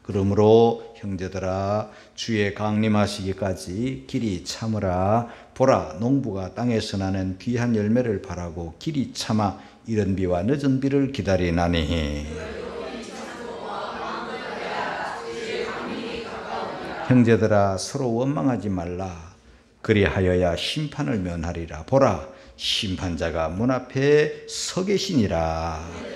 그러므로 형제들아 주의 강림하시기까지 길이 참으라. 보라 농부가 땅에서 나는 귀한 열매를 바라고 길이 참아 이른 비와 늦은 비를 기다리나니 형제들아 서로 원망하지 말라. 그리하여야 심판을 면하리라. 보라 심판자가 문 앞에 서 계시니라.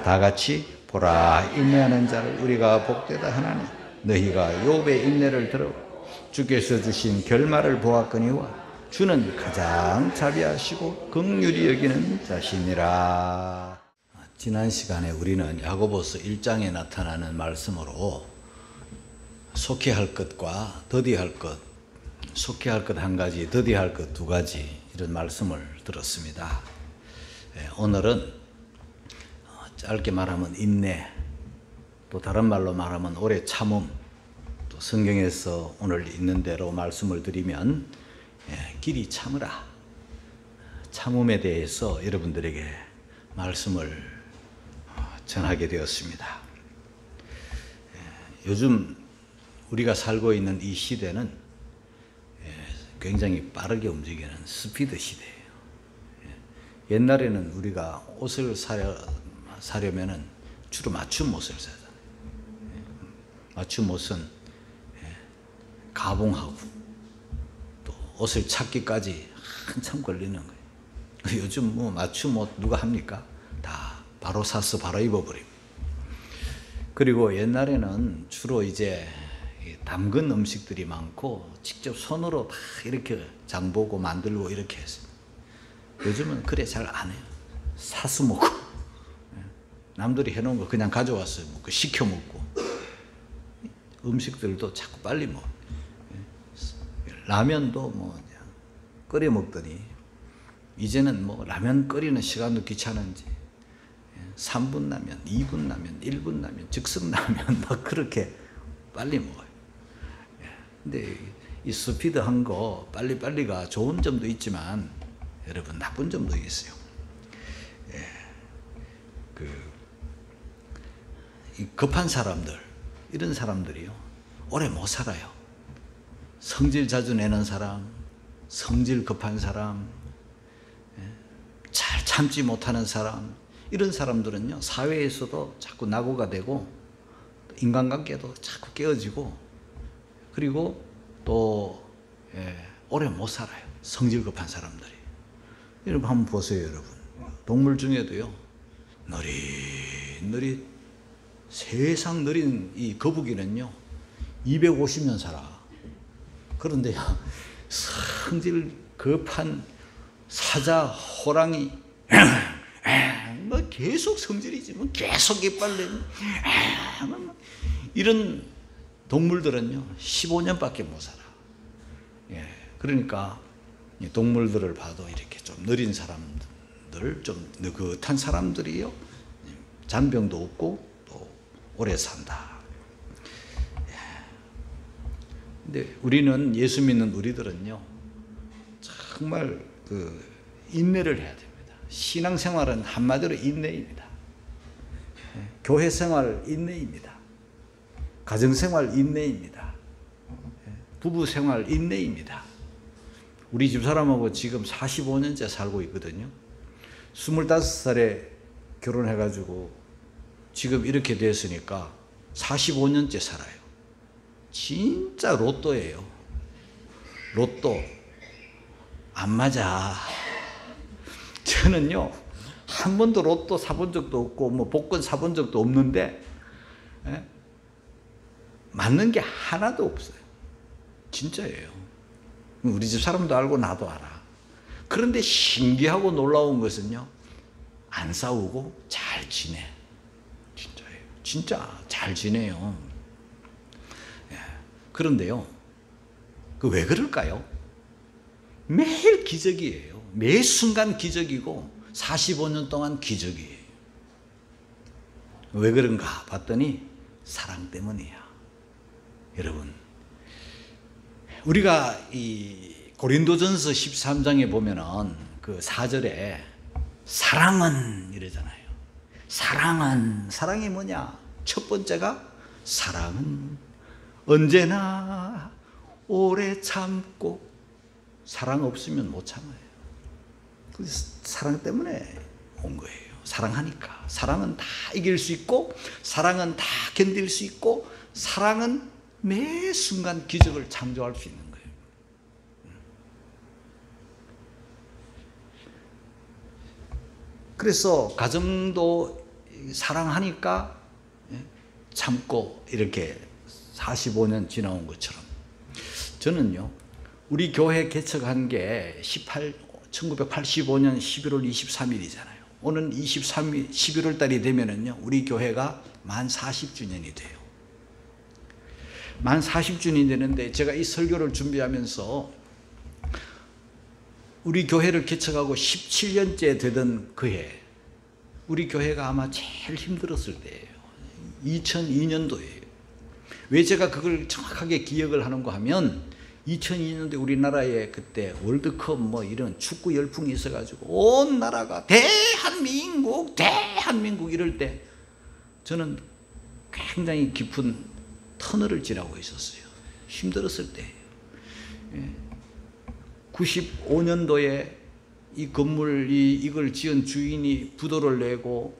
다 같이 보라 인내하는 자를 우리가 복되다 하나니 너희가 욥의 인내를 들어 주께서 주신 결말을 보았거니와 주는 가장 자비하시고 긍휼히 여기는 자시니라. 지난 시간에 우리는 야고보서 1장에 나타나는 말씀으로 속히 할 것과 더디 할 것, 속히 할 것 한 가지, 더디 할 것 두 가지 이런 말씀을 들었습니다. 오늘은 짧게 말하면 인내, 또 다른 말로 말하면 오래 참음, 또 성경에서 오늘 있는 대로 말씀을 드리면 길이 참으라. 참음에 대해서 여러분들에게 말씀을 전하게 되었습니다. 요즘 우리가 살고 있는 이 시대는 굉장히 빠르게 움직이는 스피드 시대예요. 옛날에는 우리가 옷을 사려면은 주로 맞춤 옷을 사잖아요. 맞춤 옷은 가봉하고 또 옷을 찾기까지 한참 걸리는 거예요. 요즘 뭐 맞춤 옷 누가 합니까? 다 바로 사서 바로 입어버립니다. 그리고 옛날에는 주로 이제 담근 음식들이 많고 직접 손으로 다 이렇게 장보고 만들고 이렇게 했어요. 요즘은 그래 잘 안 해요. 사서 먹고 남들이 해놓은 거 그냥 가져왔어요. 먹고 시켜 먹고 음식들도 자꾸 빨리 먹어. 라면도 뭐 그냥 끓여 먹더니 이제는 뭐 라면 끓이는 시간도 귀찮은지 3분 라면, 2분 라면, 1분 라면, 즉석 라면 막 그렇게 빨리 먹어요. 근데 이 스피드한 거 빨리빨리가 좋은 점도 있지만 여러분 나쁜 점도 있어요. 이 급한 사람들, 이런 사람들이요 오래 못 살아요. 성질 자주 내는 사람, 성질 급한 사람, 잘 참지 못하는 사람, 이런 사람들은요 사회에서도 자꾸 낙오가 되고 인간관계도 자꾸 깨어지고 그리고 또 오래 못 살아요. 성질 급한 사람들이. 여러분 한번 보세요. 여러분 동물 중에도요 느릿느릿 세상 느린 이 거북이는요 250년 살아. 그런데요 성질 급한 사자, 호랑이 뭐 계속 성질이지 뭐 계속 이빨 내고 이런 동물들은요 15년밖에 못 살아. 그러니까 동물들을 봐도 이렇게 좀 느린 사람들, 좀 느긋한 사람들이요 잔병도 없고 또 오래 산다. 근데 우리는 예수 믿는 우리들은요 정말 인내를 해야 됩니다. 신앙생활은 한마디로 인내입니다. 교회생활 인내입니다. 가정생활 인내입니다. 부부생활 인내입니다. 우리 집사람하고 지금 45년째 살고 있거든요. 25살에 결혼해가지고 지금 이렇게 됐으니까 45년째 살아요. 진짜 로또예요. 로또. 안 맞아. 저는요 한 번도 로또 사본 적도 없고 뭐 복권 사본 적도 없는데 맞는 게 하나도 없어요. 진짜예요. 우리 집 사람도 알고 나도 알아. 그런데 신기하고 놀라운 것은요 안 싸우고 잘 지내. 진짜예요. 진짜 잘 지내요. 그런데요 왜 그럴까요? 매일 기적이에요. 매 순간 기적이고 45년 동안 기적이에요. 왜 그런가 봤더니 사랑 때문이야. 여러분 우리가 이 고린도전서 13장에 보면은 그 4절에 사랑은 이러잖아요. 사랑이 뭐냐? 첫 번째가 사랑은 언제나 오래 참고, 사랑 없으면 못 참아요. 그래서 사랑 때문에 온 거예요. 사랑하니까. 사랑은 다 이길 수 있고, 사랑은 다 견딜 수 있고, 사랑은 매 순간 기적을 창조할 수 있는 거예요. 그래서 가정도 사랑하니까 참고 이렇게 45년 지나온 것처럼, 저는요, 우리 교회 개척한 게 1985년 11월 23일이잖아요. 오늘 11월 달이 되면은요, 우리 교회가 만 40주년이 돼요. 만 40주년이 되는데, 제가 이 설교를 준비하면서 우리 교회를 개척하고 17년째 되던 그해, 우리 교회가 아마 제일 힘들었을 때예요. 2002년도예요. 왜 제가 그걸 정확하게 기억을 하는가 하면, 2002년도에 우리나라에 그때 월드컵 뭐 이런 축구 열풍이 있어가지고 온 나라가 대한민국 이럴 때, 저는 굉장히 깊은 터널을 지나고 있었어요. 힘들었을 때예요. 95년도에 이 건물, 이걸 지은 주인이 부도를 내고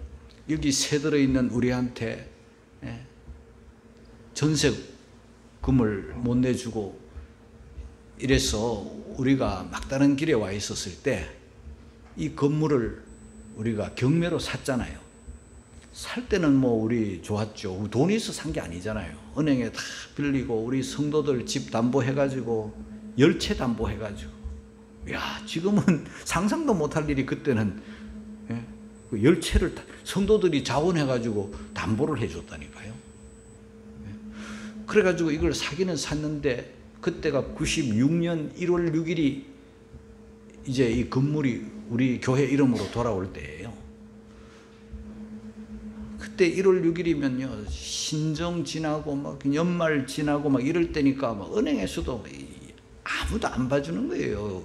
여기 새들어 있는 우리한테 전세금을 못 내주고 이래서 우리가 막다른 길에 와 있었을 때, 이 건물을 우리가 경매로 샀잖아요. 살 때는 뭐 우리 좋았죠. 돈이 있어 산 게 아니잖아요. 은행에 다 빌리고 우리 성도들 집 담보해가지고 열채 담보해가지고, 야, 지금은 상상도 못할 일이 그때는, 그 열채를 성도들이 자원해가지고 담보를 해줬다니까요. 그래가지고 이걸 사기는 샀는데, 그때가 96년 1월 6일이 이제 이 건물이 우리 교회 이름으로 돌아올 때예요. 그때 1월 6일이면요, 신정 지나고 막 연말 지나고 막 이럴 때니까 막 은행에서도 아무도 안 봐주는 거예요.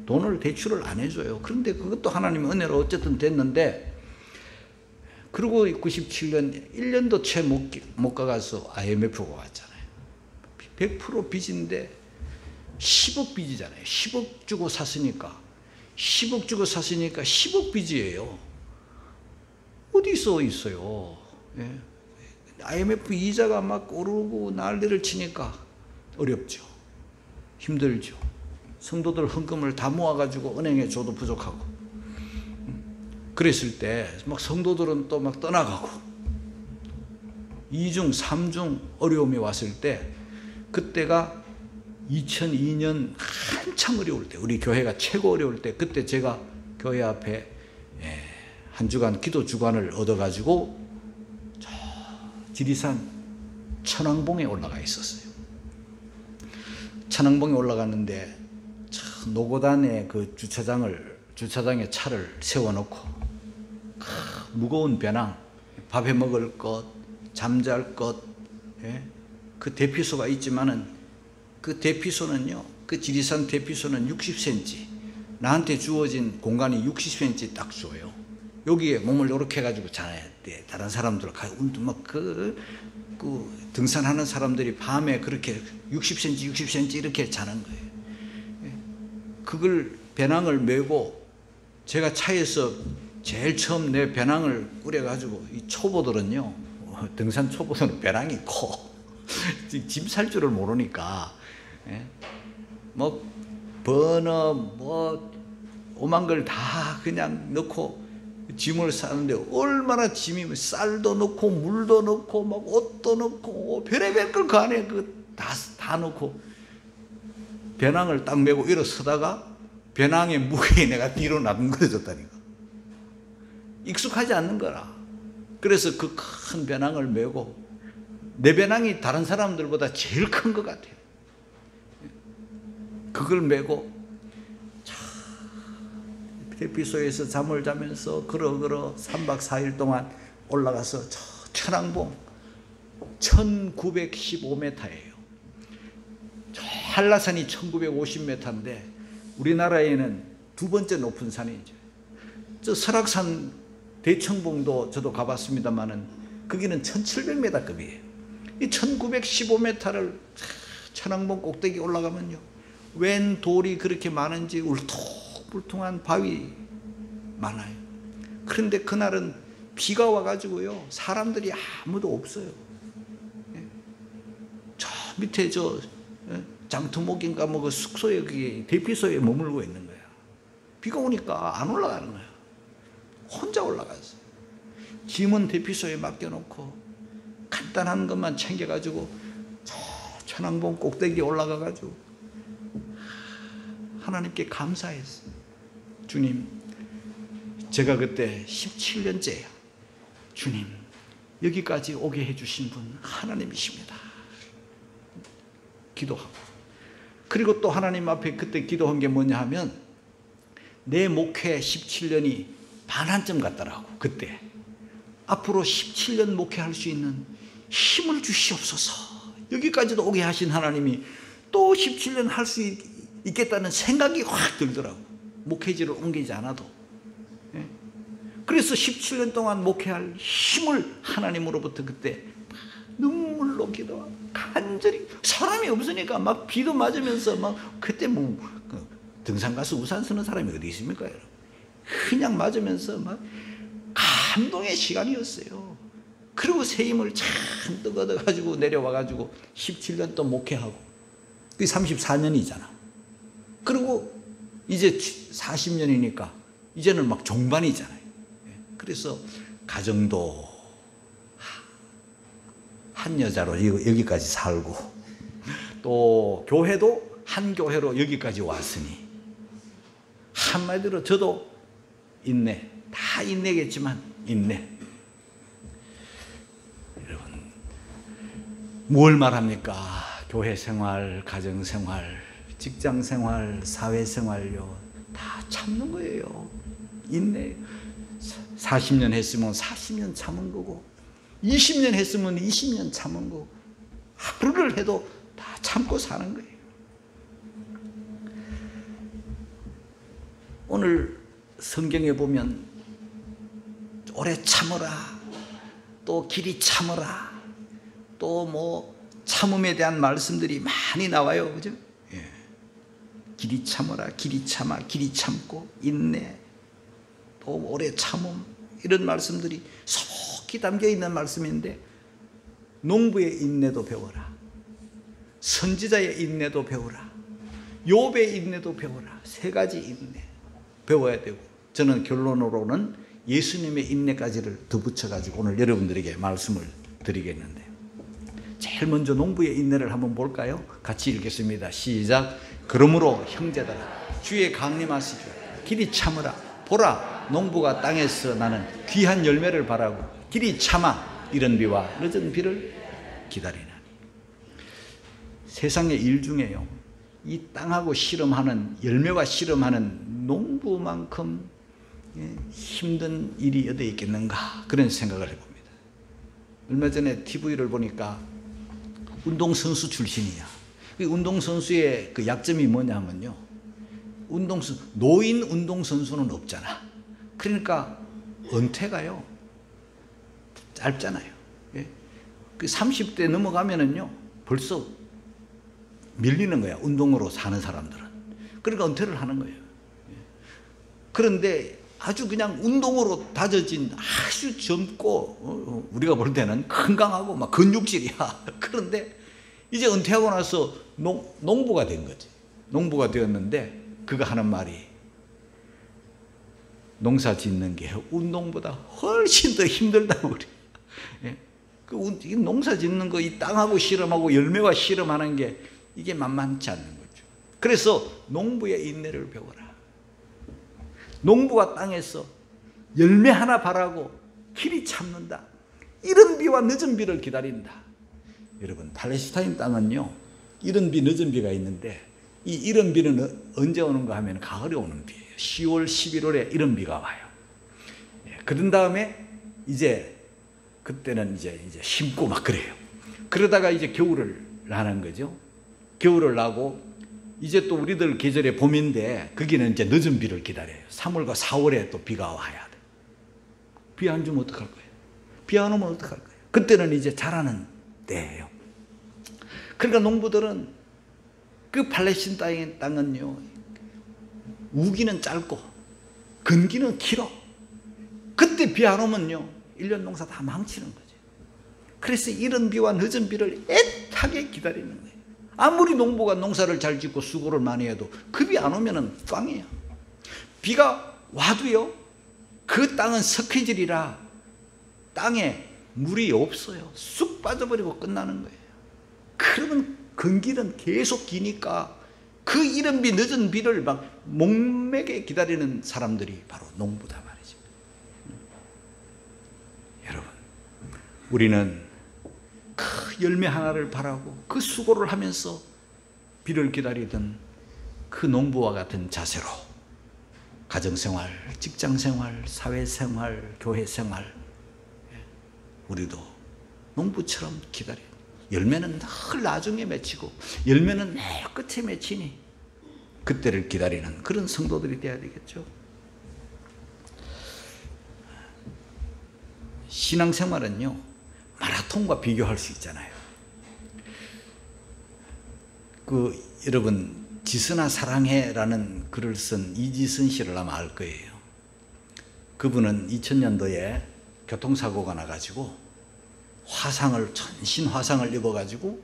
돈을 대출을 안 해줘요. 그런데 그것도 하나님의 은혜로 어쨌든 됐는데, 그리고 97년 1년도 채 못 가서 IMF가 왔잖아요. 100% 빚인데 10억 빚이잖아요. 10억 주고 샀으니까 10억 빚이에요. 어디서 있어요? IMF 이자가 막 오르고 난리를 치니까 어렵죠. 힘들죠. 성도들 헌금을 다 모아가지고 은행에 줘도 부족하고, 그랬을 때 막 성도들은 또 막 떠나가고, 2중 3중 어려움이 왔을 때, 그때가 2002년 한참 어려울 때, 우리 교회가 최고 어려울 때, 그때 제가 교회 앞에 한 주간 기도 주간을 얻어가지고 저 지리산 천왕봉에 올라가 있었어요. 천왕봉에 올라갔는데, 노고단에 그 주차장에 차를 세워놓고, 무거운 배낭, 밥해 먹을 것, 잠잘 것, 그 대피소가 있지만은, 그 대피소는요, 그 지리산 대피소는 60cm, 나한테 주어진 공간이 60cm 딱 줘요. 여기에 몸을 이렇게 해가지고 자야 돼. 다른 사람들 막 등산하는 사람들이 밤에 그렇게 60cm 이렇게 자는 거예요. 그걸 배낭을 메고, 제가 차에서 제일 처음 내 배낭을 꾸려가지고, 이 초보들은요, 등산 초보들은 배낭이 커. 짐 살 줄을 모르니까, 뭐 버너 뭐 오만 걸 다 그냥 넣고 짐을 싸는데, 얼마나 짐이, 쌀도 넣고 물도 넣고 막 옷도 넣고 별의별 걸 그 안에 다 넣고, 배낭을 딱 메고 일어서다가 배낭의 무게에 내가 뒤로 나둥그려졌다니까. 익숙하지 않는 거라. 그래서 그 큰 배낭을 메고, 내 배낭이 다른 사람들보다 제일 큰 것 같아요. 그걸 메고 대피소에서 잠을 자면서 걸어 3박 4일 동안 올라가서 저 천왕봉 1915m예요. 저 한라산이 1950m인데 우리나라에는 두 번째 높은 산이죠. 저 설악산 대청봉도 저도 가봤습니다만은 거기는 1700m급이에요. 이 1915m를 천왕봉 꼭대기 올라가면요, 웬 돌이 그렇게 많은지 울퉁불퉁한 바위 많아요. 그런데 그날은 비가 와가지고요, 사람들이 아무도 없어요. 저 밑에 장터목인가 뭐 그 숙소에, 그게 대피소에 머물고 있는 거야. 비가 오니까 안 올라가는 거야. 혼자 올라갔어. 짐은 대피소에 맡겨놓고 간단한 것만 챙겨가지고 저 천왕봉 꼭대기에 올라가가지고 하나님께 감사했어. 주님, 제가 그때 17년째예요. 주님, 여기까지 오게 해주신 분 하나님이십니다. 기도하고, 그리고 또 하나님 앞에 그때 기도한 게 뭐냐 하면, 내 목회 17년이 반환점 같더라고. 그때 앞으로 17년 목회할 수 있는 힘을 주시옵소서. 여기까지도 오게 하신 하나님이 또 17년 할 수 있겠다는 생각이 확 들더라고. 목회지를 옮기지 않아도. 그래서 17년 동안 목회할 힘을 하나님으로부터 그때 눈물로 기도하고 간절히, 사람이 없으니까 막 비도 맞으면서 막, 그때 뭐 등산 가서 우산 쓰는 사람이 어디 있습니까, 여러분? 그냥 맞으면서 막 감동의 시간이었어요. 그리고 새 힘을 잔뜩 얻어가지고 내려와가지고 17년 또 목회하고, 그게 34년이잖아. 그리고 이제 40년이니까 이제는 막 종반이잖아요. 그래서 가정도 한 여자로 여기까지 살고, 또 교회도 한 교회로 여기까지 왔으니, 한마디로 저도 인내, 다 인내겠지만 인내. 여러분, 뭘 말합니까? 교회 생활, 가정 생활, 직장 생활, 사회 생활요, 다 참는 거예요. 인내. 40년 했으면 40년 참은 거고, 20년 했으면 20년 참은 거고, 하루를 해도 다 참고 사는 거예요. 오늘 성경에 보면 오래 참으라, 또 길이 참으라, 또 뭐 참음에 대한 말씀들이 많이 나와요. 그죠? 예. 길이 참으라, 길이 참아, 길이 참고, 인내, 또 오래 참음, 이런 말씀들이 속히 담겨 있는 말씀인데, 농부의 인내도 배워라, 선지자의 인내도 배워라, 욥의 인내도 배워라. 세 가지 인내 배워야 되고, 저는 결론으로는 예수님의 인내까지를 더 붙여가지고 오늘 여러분들에게 말씀을 드리겠는데, 제일 먼저 농부의 인내를 한번 볼까요? 같이 읽겠습니다. 시작. 그러므로 형제들아, 주의 강림하시기를 길이 참으라. 보라, 농부가 땅에서 나는 귀한 열매를 바라고 길이 참아 이른 비와 늦은 비를 기다리나니. 세상의 일 중에요, 이 땅하고 씨름하는, 열매와 씨름하는 농부만큼 힘든 일이 어디 있겠는가, 그런 생각을 해봅니다. 얼마 전에 TV를 보니까 운동선수 출신이야. 운동선수의 그 약점이 뭐냐면요, 노인 운동선수는 없잖아. 그러니까 은퇴가요 짧잖아요. 그 30대 넘어가면은요 벌써 밀리는 거야, 운동으로 사는 사람들은. 그러니까 은퇴를 하는 거예요. 그런데 아주 그냥 운동으로 다져진 아주 젊고, 우리가 볼 때는 건강하고 막 근육질이야. 그런데 이제 은퇴하고 나서 농부가 된 거지. 농부가 되었는데 그가 하는 말이, 농사 짓는 게 운동보다 훨씬 더 힘들다고 그래. 그 농사 짓는 거, 이 땅하고 씨름하고 열매와 씨름하는 게 이게 만만치 않는 거죠. 그래서 농부의 인내를 배워라. 농부가 땅에서 열매 하나 바라고 길이 참는다. 이른 비와 늦은 비를 기다린다. 여러분, 팔레스타인 땅은요, 이른 비, 늦은 비가 있는데, 이 이른 비는 언제 오는가 하면 가을에 오는 비예요. 10월, 11월에 이른 비가 와요. 그런 다음에 이제 그때는 이제 심고 막 그래요. 그러다가 이제 겨울을 나는 거죠. 겨울을 나고 이제 또 우리들 계절의 봄인데, 거기는 이제 늦은 비를 기다려요. 3월과 4월에 또 비가 와야 돼. 비 안 주면 어떡할 거예요? 비 안 오면 어떡할 거예요? 그때는 이제 자라는 때예요. 그러니까 농부들은 그 팔레스틴 땅은요, 우기는 짧고 건기는 길어. 그때 비 안 오면요, 1년 농사 다 망치는 거죠. 그래서 이른 비와 늦은 비를 애타게 기다리는 거예요. 아무리 농부가 농사를 잘 짓고 수고를 많이 해도 그 비 안 오면은 꽝이에요. 비가 와도요, 그 땅은 석회질이라 땅에 물이 없어요. 쑥 빠져버리고 끝나는 거예요. 그러면 건기는 계속 기니까 그 이른 비 늦은 비를 막 목매게 기다리는 사람들이 바로 농부다 말이죠. 여러분, 우리는 그 열매 하나를 바라고 그 수고를 하면서 비를 기다리던 그 농부와 같은 자세로 가정생활, 직장생활, 사회생활, 교회생활, 우리도 농부처럼 기다려요. 열매는 늘 나중에 맺히고 열매는 맨 끝에 맺히니 그때를 기다리는 그런 성도들이 되어야 되겠죠. 신앙생활은요, 마라톤과 비교할 수 있잖아요. 여러분, 지선아 사랑해라는 글을 쓴 이지선 씨를 아마 알 거예요. 그분은 2000년도에 교통사고가 나가지고 전신 화상을 입어가지고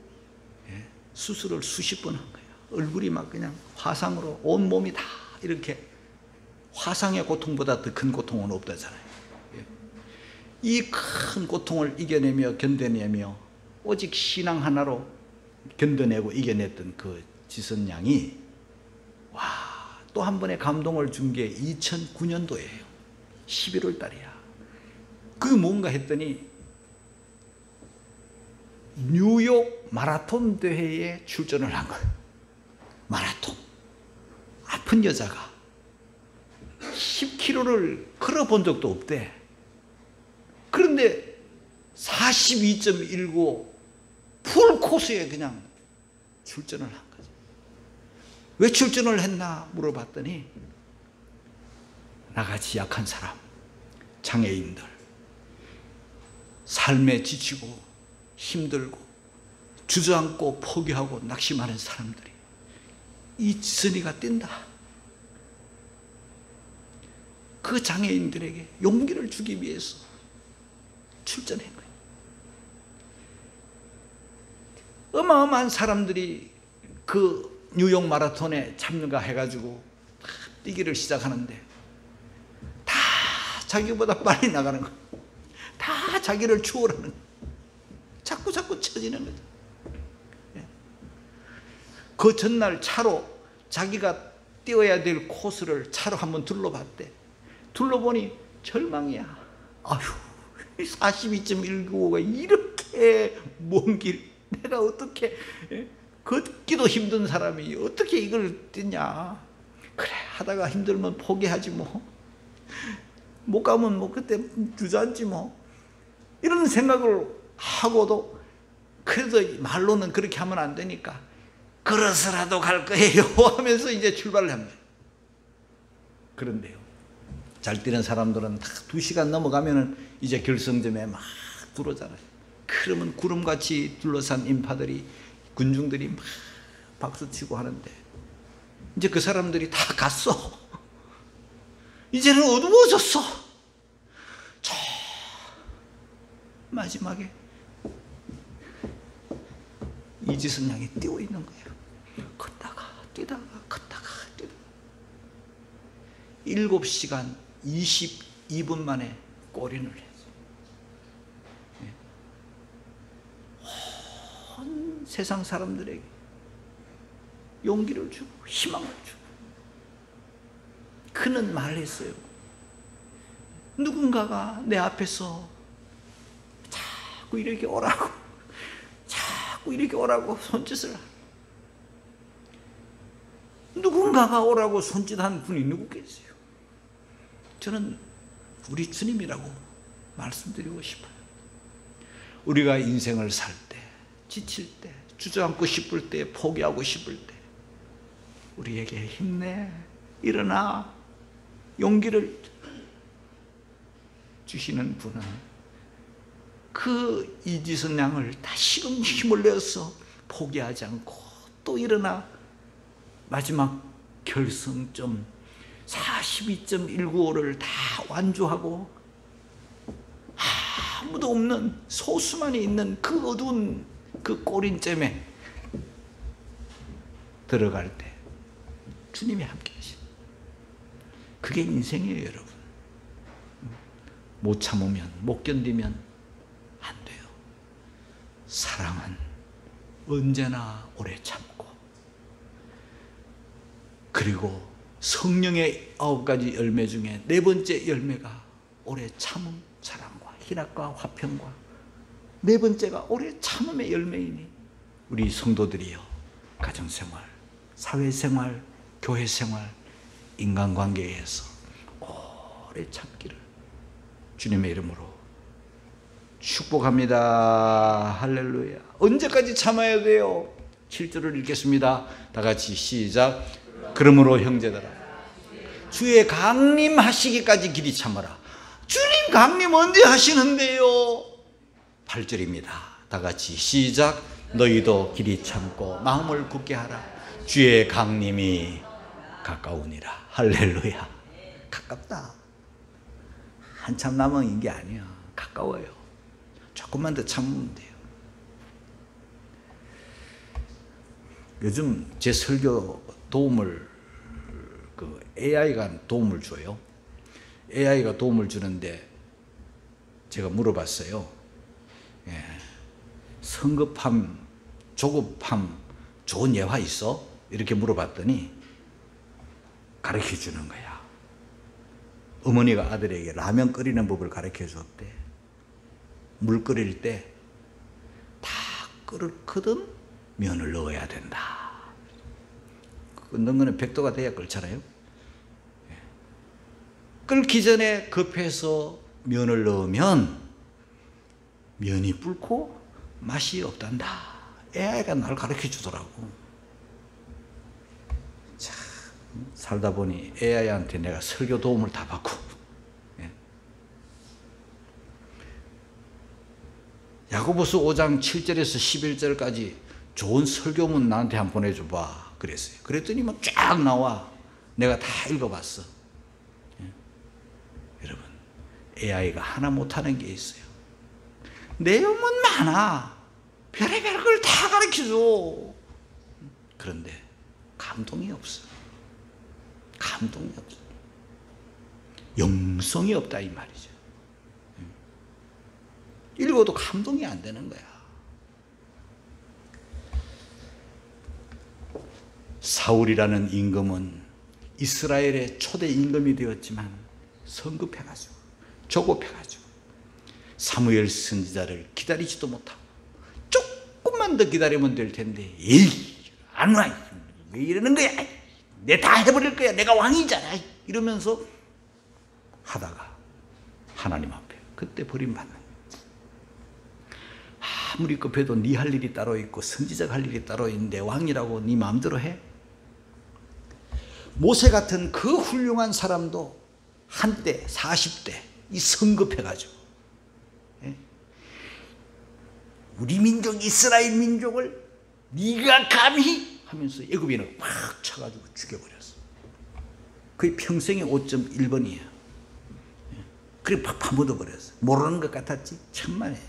수술을 수십 번 한 거예요. 얼굴이 막 그냥 화상으로 온 몸이 다 이렇게, 화상의 고통보다 더 큰 고통은 없다잖아요. 이 큰 고통을 이겨내며 견뎌내며 오직 신앙 하나로 견뎌내고 이겨냈던 그 지선 양이 또 한 번의 감동을 준 게 2009년도예요. 11월 달이야. 그 뭔가 했더니 뉴욕 마라톤 대회에 출전을 한 거예요. 마라톤. 아픈 여자가 10km를 걸어본 적도 없대. 그런데 42.19 풀 코스에 그냥 출전을 한 거죠. 왜 출전을 했나 물어봤더니 나같이 약한 사람, 장애인들, 삶에 지치고 힘들고 주저앉고 포기하고 낙심하는 사람들이 이 지선이가 뛴다. 그 장애인들에게 용기를 주기 위해서 출전한 거예요. 어마어마한 사람들이 그 뉴욕 마라톤에 참가해가지고 뛰기를 시작하는데 다 자기보다 빨리 나가는 거예요. 다 자기를 추월하는 거예요. 자꾸 처지는 거죠. 그 전날 차로 자기가 뛰어야 될 코스를 차로 한번 둘러봤대. 둘러보니 절망이야. 아휴, 42.195가 이렇게 먼 길, 내가 어떻게, 걷기도 힘든 사람이 어떻게 이걸 뛰냐. 그래, 하다가 힘들면 포기하지 뭐. 못 가면 뭐 그때 주저앉지 뭐. 이런 생각을 하고도 그래도 말로는 그렇게 하면 안 되니까 걸어서라도 갈 거예요 하면서 이제 출발을 합니다. 그런데요, 잘 뛰는 사람들은 다 2시간 넘어가면은 이제 결승점에 막 들어오잖아요. 그러면 구름같이 둘러싼 인파들이, 군중들이 막 박수치고 하는데 이제 그 사람들이 다 갔어. 이제는 어두워졌어. 저 마지막에 이지선 양이 뛰어 있는 거예요. 걷다가 뛰다가 걷다가 뛰다가 7시간 22분 만에 골인을 했어요. 온 세상 사람들에게 용기를 주고 희망을 주고 그는 말했어요. 누군가가 내 앞에서 자꾸 이렇게 오라고 손짓을 하라. 누군가가 오라고 손짓한 분이 누구겠어요? 저는 우리 주님이라고 말씀드리고 싶어요. 우리가 인생을 살 때, 지칠 때, 주저앉고 싶을 때, 포기하고 싶을 때 우리에게 힘내, 일어나, 용기를 주시는 분은 그 이지선 양을 다시금 힘을 내어서 포기하지 않고 또 일어나 마지막 결승점 42.195를 다 완주하고 아무도 없는 소수만이 있는 그 어두운 그 꼬린점에 들어갈 때 주님이 함께 하십니다. 그게 인생이에요, 여러분. 못 참으면, 못 견디면 안 돼요. 사랑은 언제나 오래 참고, 그리고 성령의 9가지 열매 중에 4번째 열매가 오래 참음, 사랑과 희락과 화평과 4번째가 오래 참음의 열매이니 우리 성도들이요, 가정생활, 사회생활, 교회생활, 인간관계에서 오래 참기를 주님의 이름으로 축복합니다. 할렐루야. 언제까지 참아야 돼요? 7절을 읽겠습니다. 다 같이 시작. 그러므로 형제들아, 주의 강림하시기까지 길이 참아라. 주님 강림 언제 하시는데요? 8절입니다. 다 같이 시작. 너희도 길이 참고 마음을 굳게 하라. 주의 강림이 가까우니라. 할렐루야. 가깝다. 한참 남은 게 아니야. 가까워요. 조금만 더 참으면 돼요. 요즘 제 설교 도움을 AI가 도움을 줘요. AI가 도움을 주는데 제가 물어봤어요. 성급함, 조급함 좋은 예화 있어? 이렇게 물어봤더니 가르쳐 주는 거야. 어머니가 아들에게 라면 끓이는 법을 가르쳐 줬대. 물 끓일 때 다 끓거든 면을 넣어야 된다. 넣는 거는 100도가 돼야 끓잖아요. 끓기 전에 급해서 면을 넣으면 면이 불고 맛이 없단다. AI가 날 가르쳐 주더라고. 참, 살다 보니 AI한테 내가 설교 도움을 다 받고. 야고보서 5장 7절에서 11절까지 좋은 설교문 나한테 한번 보내줘봐 그랬어요. 그랬더니 막 쫙 나와. 내가 다 읽어봤어. 여러분, AI가 하나 못하는 게 있어요. 내용은 많아. 별의별 걸 다 가르쳐줘. 그런데 감동이 없어. 감동이 없어. 영성이 없다 이 말이죠. 읽어도 감동이 안 되는 거야. 사울이라는 임금은 이스라엘의 초대 임금이 되었지만 성급해가지고 조급해가지고 사무엘 선지자를 기다리지도 못하고 조금만 더 기다리면 될 텐데 에이 안 와. 왜 이러는 거야. 내 다 해버릴 거야. 내가 왕이잖아. 이러면서 하다가 하나님 앞에 그때 버림받는 거야. 아무리 급해도 네 할 일이 따로 있고 선지자가 할 일이 따로 있는데 왕이라고 네 마음대로 해? 모세 같은 그 훌륭한 사람도 한때 40대 이 성급해가지고 우리 민족 이스라엘 민족을 네가 감히 하면서 애굽인을 팍 쳐가지고 죽여버렸어. 그게 평생의 5.1번이에요. 그래 팍 파묻어버렸어. 모르는 것 같았지? 천만에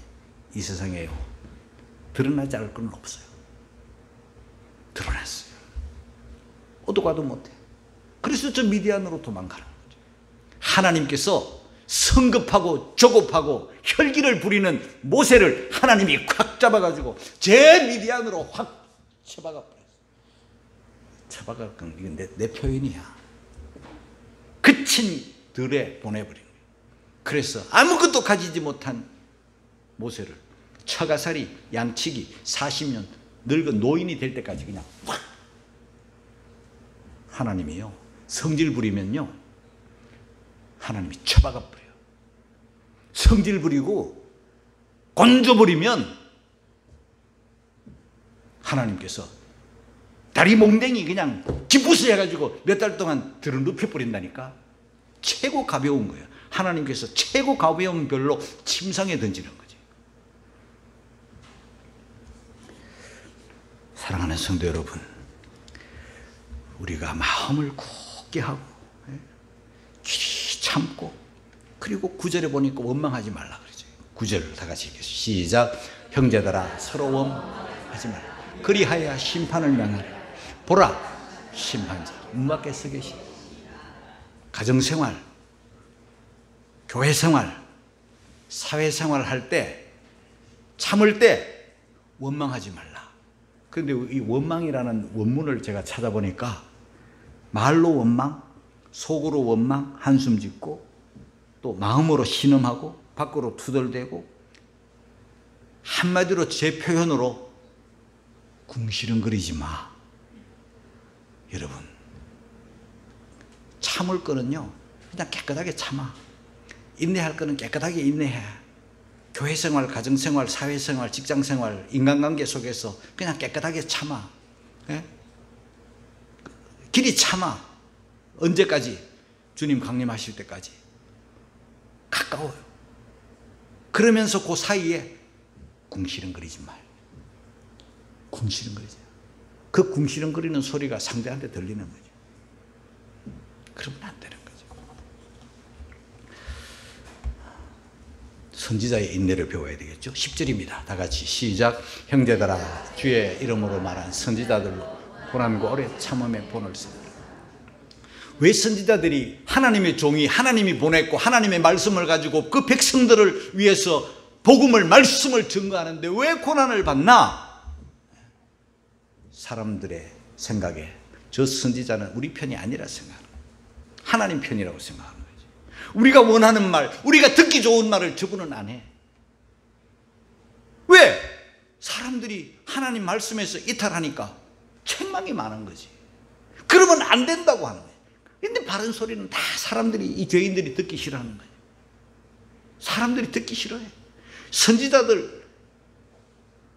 이 세상에요 드러나지 않을 건 없어요. 드러났어요. 어디 가도 못해. 그래서 저 미디안으로 도망가는 거죠. 하나님께서 성급하고 조급하고 혈기를 부리는 모세를 하나님이 콱 잡아가지고 제 미디안으로 확 쳐박아 버렸어요. 쳐박아, 이건 내 표현이야. 그친 들에 보내버린 거예요. 그래서 아무것도 가지지 못한 모세를 처가살이 양치기 40년 늙은 노인이 될 때까지 그냥 확. 하나님이요 성질 부리면요 하나님이 쳐박아 버려요. 성질 부리고 건져버리면 하나님께서 다리 몽댕이 그냥 기부스 해가지고 몇 달 동안 들어 눕혀버린다니까. 최고 가벼운 거예요. 하나님께서 최고 가벼운 별로 침상에 던지는 거지. 사랑하는 성도 여러분, 우리가 마음을 굳게 하고 길이 참고, 그리고 9절에 보니까 원망하지 말라 그러죠. 9절 다 같이 읽겠습니다. 시작. 형제들아 서로 원망하지 말라. 그리하여 심판을 명하라. 보라, 심판자 문 밖에 서 계시다. 가정생활, 교회생활, 사회생활 할 때, 참을 때 원망하지 말라. 그런데 이 원망이라는 원문을 제가 찾아보니까 말로 원망, 속으로 원망, 한숨 짓고, 또 마음으로 신음하고, 밖으로 투덜대고, 한마디로 제 표현으로 궁시렁거리지 마. 여러분, 참을 거는요 그냥 깨끗하게 참아. 인내할 거는 깨끗하게 인내해. 교회생활, 가정생활, 사회생활, 직장생활, 인간관계 속에서 그냥 깨끗하게 참아. 예? 길이 참아. 언제까지? 주님 강림하실 때까지. 가까워요. 그러면서 그 사이에 궁시렁거리지 마요. 궁시렁거리지. 그 궁시렁거리는 소리가 상대한테 들리는 거죠. 그러면 안 되는 거죠. 선지자의 인내를 배워야 되겠죠. 10절입니다. 다 같이 시작. 형제들아 주의 이름으로 말한 선지자들로 고난과 오래 참음의 본을 쓰라. 왜 선지자들이 하나님의 종이 하나님이 보냈고 하나님의 말씀을 가지고 그 백성들을 위해서 복음을, 말씀을 증거하는데 왜 고난을 받나? 사람들의 생각에 저 선지자는 우리 편이 아니라 생각하는 거예요. 하나님 편이라고 생각하는 거지. 우리가 원하는 말, 우리가 듣기 좋은 말을 저분은 안 해. 왜? 사람들이 하나님 말씀에서 이탈하니까 책망이 많은 거지. 그러면 안 된다고 하는 거예요. 근데 바른 소리는 다 사람들이, 이 죄인들이 듣기 싫어하는 거예요. 사람들이 듣기 싫어해. 선지자들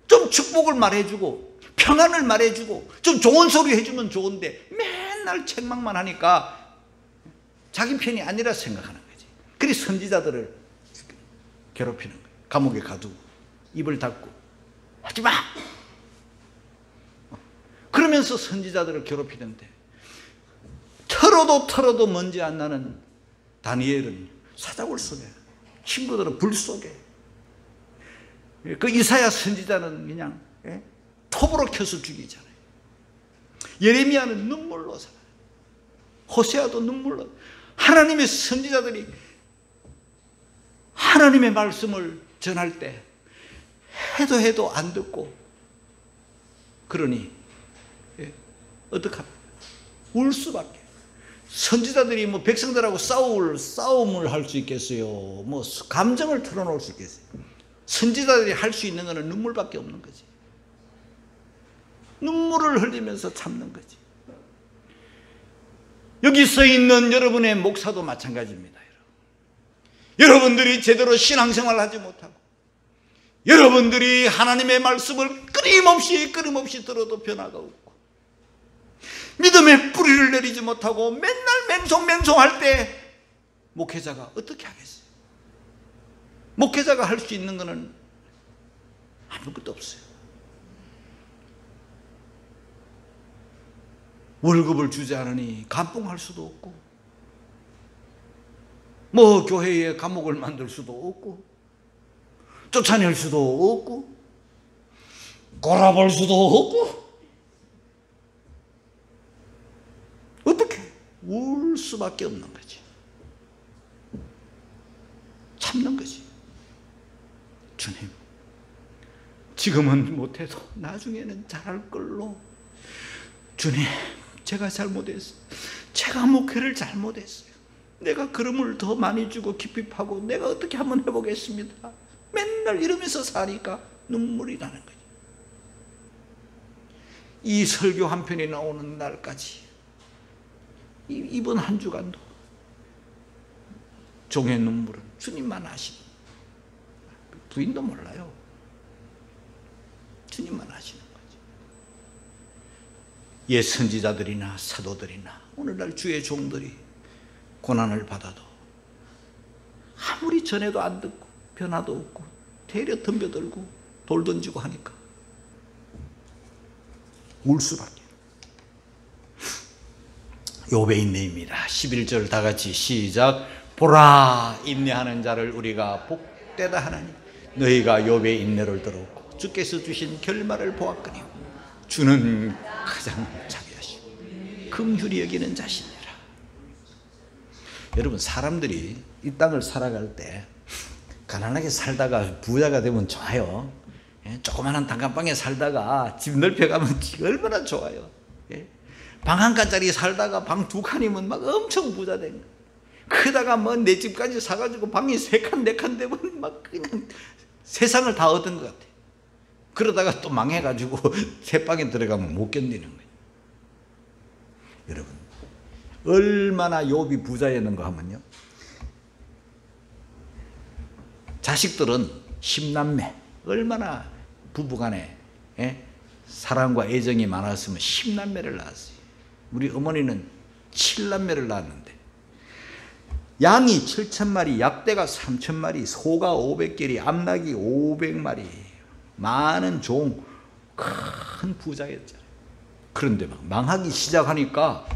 좀 축복을 말해주고 평안을 말해주고 좀 좋은 소리 해주면 좋은데 맨날 책망만 하니까 자기 편이 아니라 생각하는 거지. 그래서 선지자들을 괴롭히는 거예요. 감옥에 가두고 입을 닫고 하지마! 그러면서 선지자들을 괴롭히는데 털어도 먼지 안 나는 다니엘은 사자굴 속에, 친구들은 불 속에, 그 이사야 선지자는 그냥 톱으로 켜서 죽이잖아요. 예레미야는 눈물로 살아요. 호세아도 눈물로. 하나님의 선지자들이 하나님의 말씀을 전할 때 해도 안 듣고 그러니 어떡합니까? 울 수밖에. 선지자들이 뭐 백성들하고 싸움을 할 수 있겠어요? 뭐 감정을 털어놓을 수 있겠어요? 선지자들이 할 수 있는 것은 눈물밖에 없는 거지. 눈물을 흘리면서 참는 거지. 여기 서 있는 여러분의 목사도 마찬가지입니다. 여러분들이 제대로 신앙생활을 하지 못하고, 여러분들이 하나님의 말씀을 끊임없이 들어도 변화가 없고, 믿음의 뿌리를 내리지 못하고 맨날 맹송할 때 목회자가 어떻게 하겠어요? 목회자가 할 수 있는 것은 아무것도 없어요. 월급을 주지 않으니 감봉할 수도 없고, 뭐 교회에 감옥을 만들 수도 없고, 쫓아낼 수도 없고, 골아볼 수도 없고, 어떻게? 울 수밖에 없는 거지. 참는 거지. 주님, 지금은 못해도 나중에는 잘할 걸로. 주님, 제가 잘못했어요. 제가 목회를 잘못했어요. 내가 그름을 더 많이 주고 깊이 파고 내가 어떻게 한번 해보겠습니다. 맨날 이러면서 사니까 눈물이 나는 거지. 이 설교 한 편이 나오는 날까지 이번 한 주간도 종의 눈물은 주님만 아시는, 부인도 몰라요. 주님만 아시는 거지. 옛 선지자들이나 사도들이나 오늘날 주의 종들이 고난을 받아도 아무리 전해도 안 듣고 변화도 없고 되려 덤벼들고 돌 던지고 하니까 울 수밖에. 욥의 인내입니다. 11절 다 같이 시작. 보라, 인내하는 자를 우리가 복되다 하나니 너희가 욥의 인내를 들었고 주께서 주신 결말을 보았거니 주는 가장 자비하시고 긍휼히 여기는 자신이라. 여러분, 사람들이 이 땅을 살아갈 때 가난하게 살다가 부자가 되면 좋아요. 조그마한 단칸방에 살다가 집 넓혀가면 얼마나 좋아요. 방 한 칸짜리 살다가 방 두 칸이면 막 엄청 부자 된 거예요. 그러다가 뭐 내 집까지 사가지고 방이 세 칸, 네 칸 되면 막 그냥 세상을 다 얻은 것 같아요. 그러다가 또 망해가지고 새 방에 들어가면 못 견디는 거예요. 여러분, 얼마나 욥이 부자였는가 하면요, 자식들은 10남매, 얼마나 부부간에 사랑과 애정이 많았으면 10남매를 낳았어요. 우리 어머니는 7남매를 낳았는데 양이 7,000마리, 약대가 3,000마리, 소가 500개리, 암낙이 500마리, 많은 종, 큰 부자였잖아요. 그런데 막 망하기 시작하니까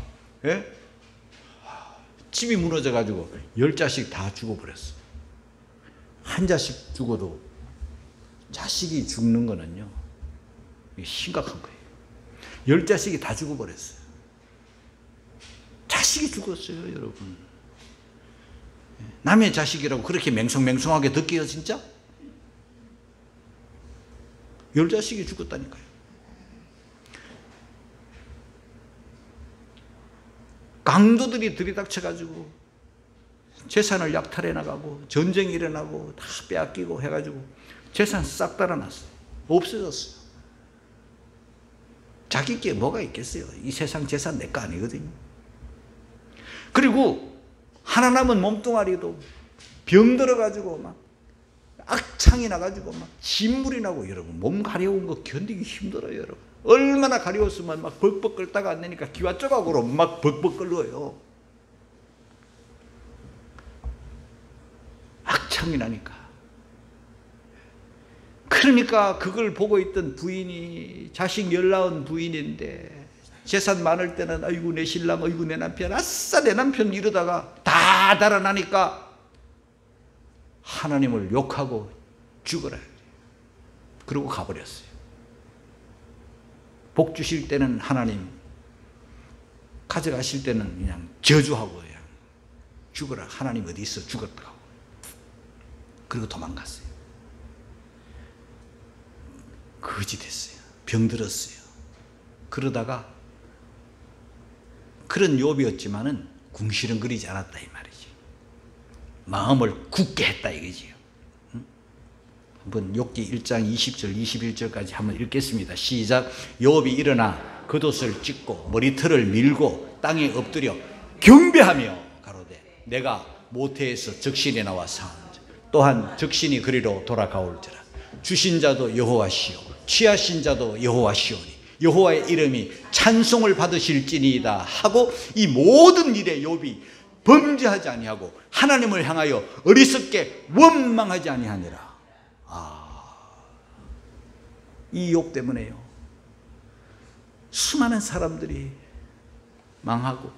집이 무너져가지고 10자식 다 죽어버렸어. 한 자식 죽어도 자식이 죽는 거는요, 이게 심각한 거예요. 10자식이 다 죽어버렸어요. 자식이 죽었어요, 여러분. 남의 자식이라고 그렇게 맹성맹성하게 듣게요, 진짜? 10자식이 죽었다니까요. 강도들이 들이닥쳐가지고 재산을 약탈해 나가고 전쟁이 일어나고 다 빼앗기고 해가지고 재산 싹 달아났어요. 없어졌어요. 자기께 뭐가 있겠어요? 이 세상 재산 내 거 아니거든요. 그리고 하나 남은 몸뚱아리도 병들어가지고 막 악창이 나가지고 막 진물이 나고, 여러분 몸 가려운 거 견디기 힘들어요. 여러분 얼마나 가려웠으면 막 벅벅 끓다가 안 되니까 기와 조각으로 막 벅벅 끓어요. 악창이 나니까. 그러니까 그걸 보고 있던 부인이, 자식 19 부인인데 재산 많을 때는 아이고 내 신랑, 아이고 내 남편, 아싸 내 남편 이러다가 다 달아나니까 하나님을 욕하고 죽어라. 그러고 가버렸어요. 복 주실 때는 하나님, 가져가실 때는 그냥 저주하고 그냥 죽어라. 하나님 어디 있어? 죽었다고. 그리고 도망갔어요. 거지 됐어요. 병들었어요. 그러다가 그런 욥이었지만은 궁시렁거리지 않았다 이 말이지. 마음을 굳게 했다 이거지요. 한번 욥기 1장 20절 21절까지 한번 읽겠습니다. 시작. 욥이 일어나 겉옷을 찢고 머리털을 밀고 땅에 엎드려 경배하며 가로되 내가 모태에서 적신이 나와 사온자 또한 적신이 그리로 돌아가올지라. 주신 자도 여호와시요 취하신 자도 여호와시오니 여호와의 이름이 찬송을 받으실지니이다 하고 이 모든 일에 욥이 범죄하지 아니하고 하나님을 향하여 어리석게 원망하지 아니하니라. 이 욥 때문에요, 수많은 사람들이 망하고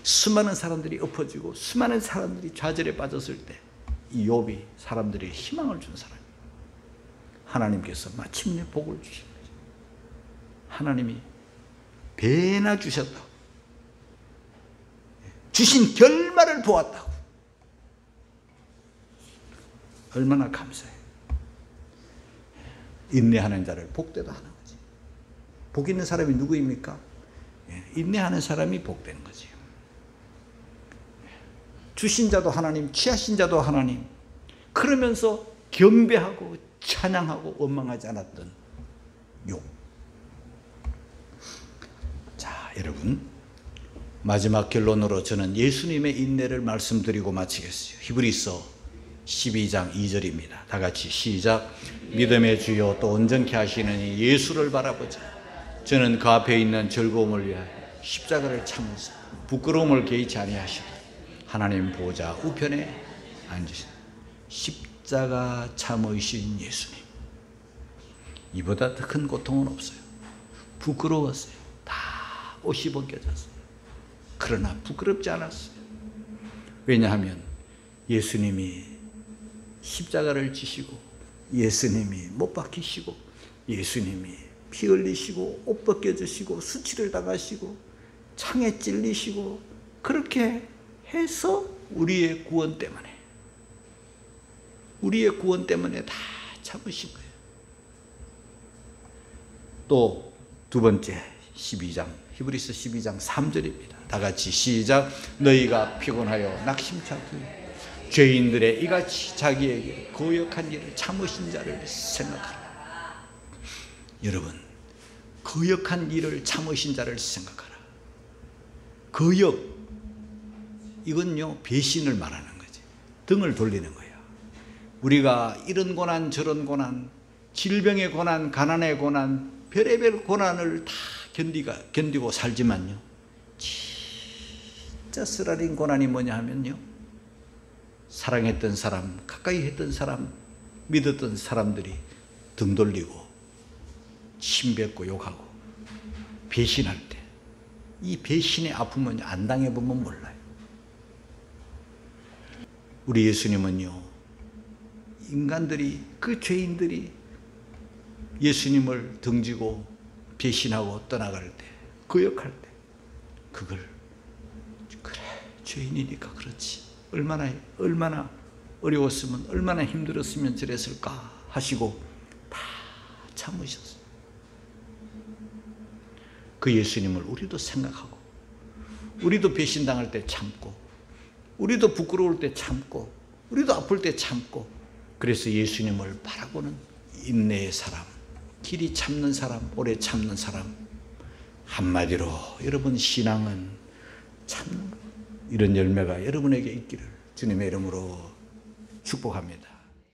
수많은 사람들이 엎어지고 수많은 사람들이 좌절에 빠졌을 때 이 욥이 사람들이 희망을 준 사람이에요. 하나님께서 마침내 복을 주신 거죠. 하나님이 배나 주셨다고, 주신 결말을 보았다고. 얼마나 감사해요. 인내하는 자를 복되다 하는 거지. 복 있는 사람이 누구입니까? 인내하는 사람이 복되는 거지. 주신 자도 하나님, 취하신 자도 하나님. 그러면서 경배하고 찬양하고 원망하지 않았던 욥. 자, 여러분, 마지막 결론으로 저는 예수님의 인내를 말씀드리고 마치겠어요. 히브리서 12장 2절입니다. 다 같이 시작. 믿음의 주요 또 온전케 하시는 이 예수를 바라보자. 저는 그 앞에 있는 즐거움을 위하여 십자가를 참으사 부끄러움을 개의치 아니하시고 하나님 보좌 우편에 앉으신 십자가 참으신 예수님. 이보다 더 큰 고통은 없어요. 부끄러웠어요. 다 옷이 벗겨졌어요. 그러나 부끄럽지 않았어요. 왜냐하면 예수님이 십자가를 지시고, 예수님이 못 박히시고, 예수님이 피 흘리시고, 옷 벗겨지시고, 수치를 당하시고, 창에 찔리시고, 그렇게 해서 우리의 구원 때문에 다 참으신 거예요. 또 두 번째 12장, 히브리서 12장 3절입니다. 다 같이 시작. 너희가 피곤하여 낙심찮고 죄인들의 이같이 자기에게 거역한 일을 참으신 자를 생각하라. 여러분, 거역한 일을 참으신 자를 생각하라. 거역, 이건요 배신을 말하는 거지. 등을 돌리는 거야. 우리가 이런 고난 저런 고난, 질병의 고난, 가난의 고난, 별의별 고난을 다 견디고 살지만요, 진짜 쓰라린 고난이 뭐냐 하면요, 사랑했던 사람, 가까이 했던 사람, 믿었던 사람들이 등 돌리고 침뱉고 욕하고 배신할 때, 이 배신의 아픔은 안 당해보면 몰라요. 우리 예수님은요, 인간들이, 그 죄인들이 예수님을 등지고 배신하고 떠나갈 때, 거역할 때, 그걸 그래 죄인이니까 그렇지, 얼마나 어려웠으면, 얼마나 힘들었으면 저랬을까 하시고 다 참으셨어요. 그 예수님을 우리도 생각하고, 우리도 배신당할 때 참고, 우리도 부끄러울 때 참고, 우리도 아플 때 참고, 그래서 예수님을 바라보는 인내의 사람, 길이 참는 사람, 오래 참는 사람. 한마디로 여러분 신앙은 참는 것, 이런 열매가 여러분에게 있기를 주님의 이름으로 축복합니다.